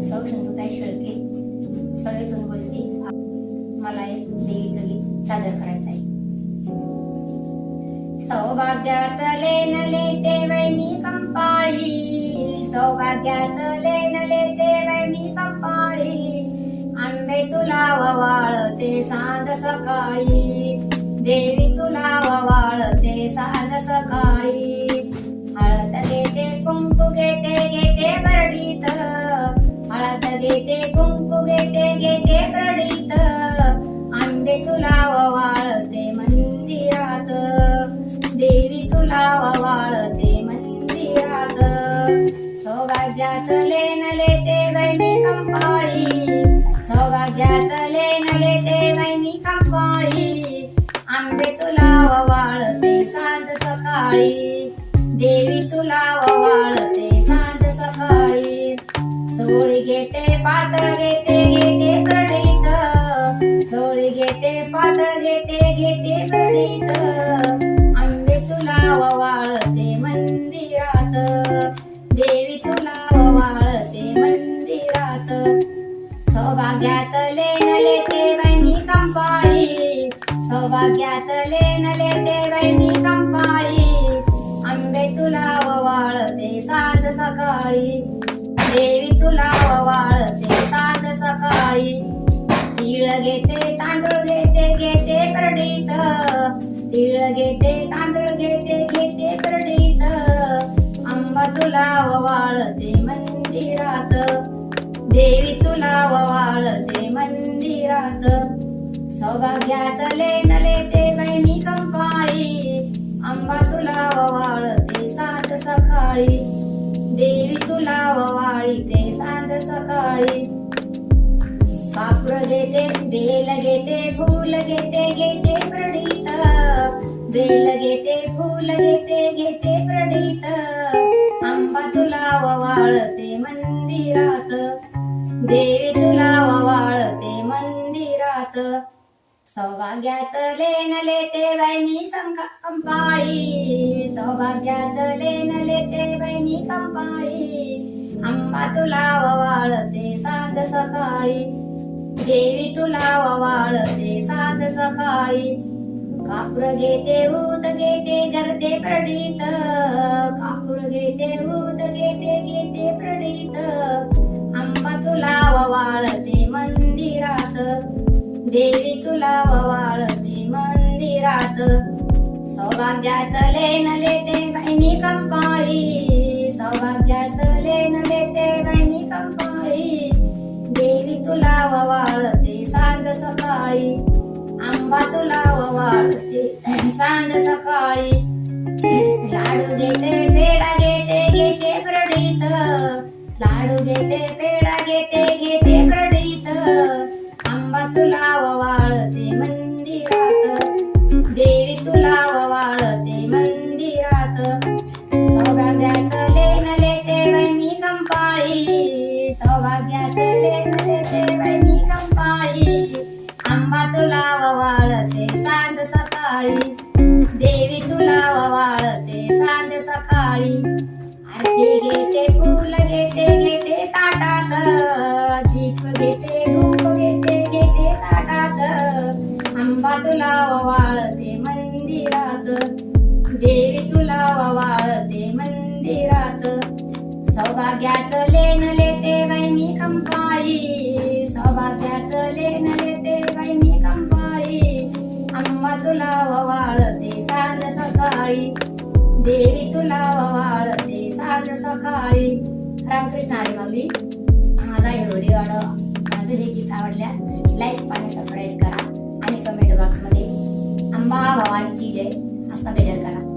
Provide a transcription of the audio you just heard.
सौ सिंधुताई शेळके सवयीतून बोलते. मला एक देवीचं गीत सादर करायचं आहे. सौभाग्याचं लेन लेते वै मी कंपाळी, सौभाग्याचं लेन लेते वै मी कंपाळी. आंबे तुला ववाळते सांज सकाळी, देवी तुला ववाळते सांज सकाळी. हळद घेते कुंकू घेते घेते बरडीत, हळद घेते कुंकू घेते घेते बरडीत. आंबे तुला ववाळते मंदिरात, देवी तुला ववाळते मंदिरात. सौभाग्याचं लेन लेते वै मी कंपाळी, सौभाग्याचं लेन लेते वै मी कंपाळी. आंबे तुला ववाळते सांज सकाळी, देवी तुला ववाळते सांज सकाळी. चोळी घेते पातळ घेते घेते बरडीत, चोळी घेते पातळ घेते घेते बरडीत. आंबे तुला ववाळते मंदिरात, देवी तुला ववाळते मंदिरात. सौभाग्याचं लेन लेते वै मी कंपाळी, सौभाग्याचं लेन लेते वै मी कंपाळी. आंबे तुला ववाळते सांज सकाळी, देवी तुला ववाळते सांज सकाळी. तीळ घेते तांदूळ घेते घेते बरडीत, तीळ घेते तांदूळ घेते घेते बरडीत. आंबा तुला ववाळते मंदिरात, देवी तुला ववाळते मंदिरात. सौभाग्याचं लेन लेते वै मी कंपाळी, आंबा तुला ववाळते सांज सकाळी, देवी तुला ववाळीते सांज सकाळी. कापूर घेते बेल घेते फूल घेते घेते बरडीत, बेल घेते फूल घेते घेते बरडीत. आंबा तुला ववाळते मंदिरात, देवी तुला ववाळते मंदिरात. सौभाग्याचं लेन लेते वै मी कंपाळी, सौभाग्याचं लेन लेते वै मी कंपाळी. आंबा तुला ववाळते सांज सकाळी, देवी तुला ववाळते सांज सकाळी. कापूर घेते ऊद घेते गर्दे बरडीत, कापूर घेते ऊद घेते घेते बरडीत. आंबा तुला ववाळते मंदिरात, देवी तुला ववाळते मंदिरात. सौभाग्याचं लेन लेते वै मी कंपाळी, सौभाग्याचं लेन लेते वै मी कंपाळी. देवी तुला ववाळते सांज सकाळी, आंबा तुला ववाळते सांज सकाळी. लाडू घेते पेढा घेते घेते बरडीत, लाडू घेते पेढा घेते घेते बरडीत. आंबा तुला ववाळते मंदिरात, देवी तुला ववाळते मंदिरात. सौभाग्याचं लेन लेते वै मी कंपाळी, सौभाग्याचं लेन लेते वै मी कंपाळी. आंबा तुला ववाळते सांज सकाळी, देवी तुला ववाळते सांज सकाळी. आरती घेते फूल घेते घेते ताटात, दीप घेते धूप घेते घेते ताटात. आंबा तुला ववाळते मंदिरात, देवी तुला ववाळते मंदिरात. सौभाग्याचं लेन लेते वै मी कंपाळी, सौभाग्याचं लेन लेते वै मी कंपाळी. आंबा तुला ववाळते सांज सकाळी, देवी तुला ववाळते सांज सकाळी. रामकृष्ण हरी माऊली. माझा हे व्हिडिओ माझं हे गीत आवडल्यास लाईक आणि सबस्क्राईब करा आणि कमेंट बॉक्समध्ये अंबा भवानी की जय असा गजर करा.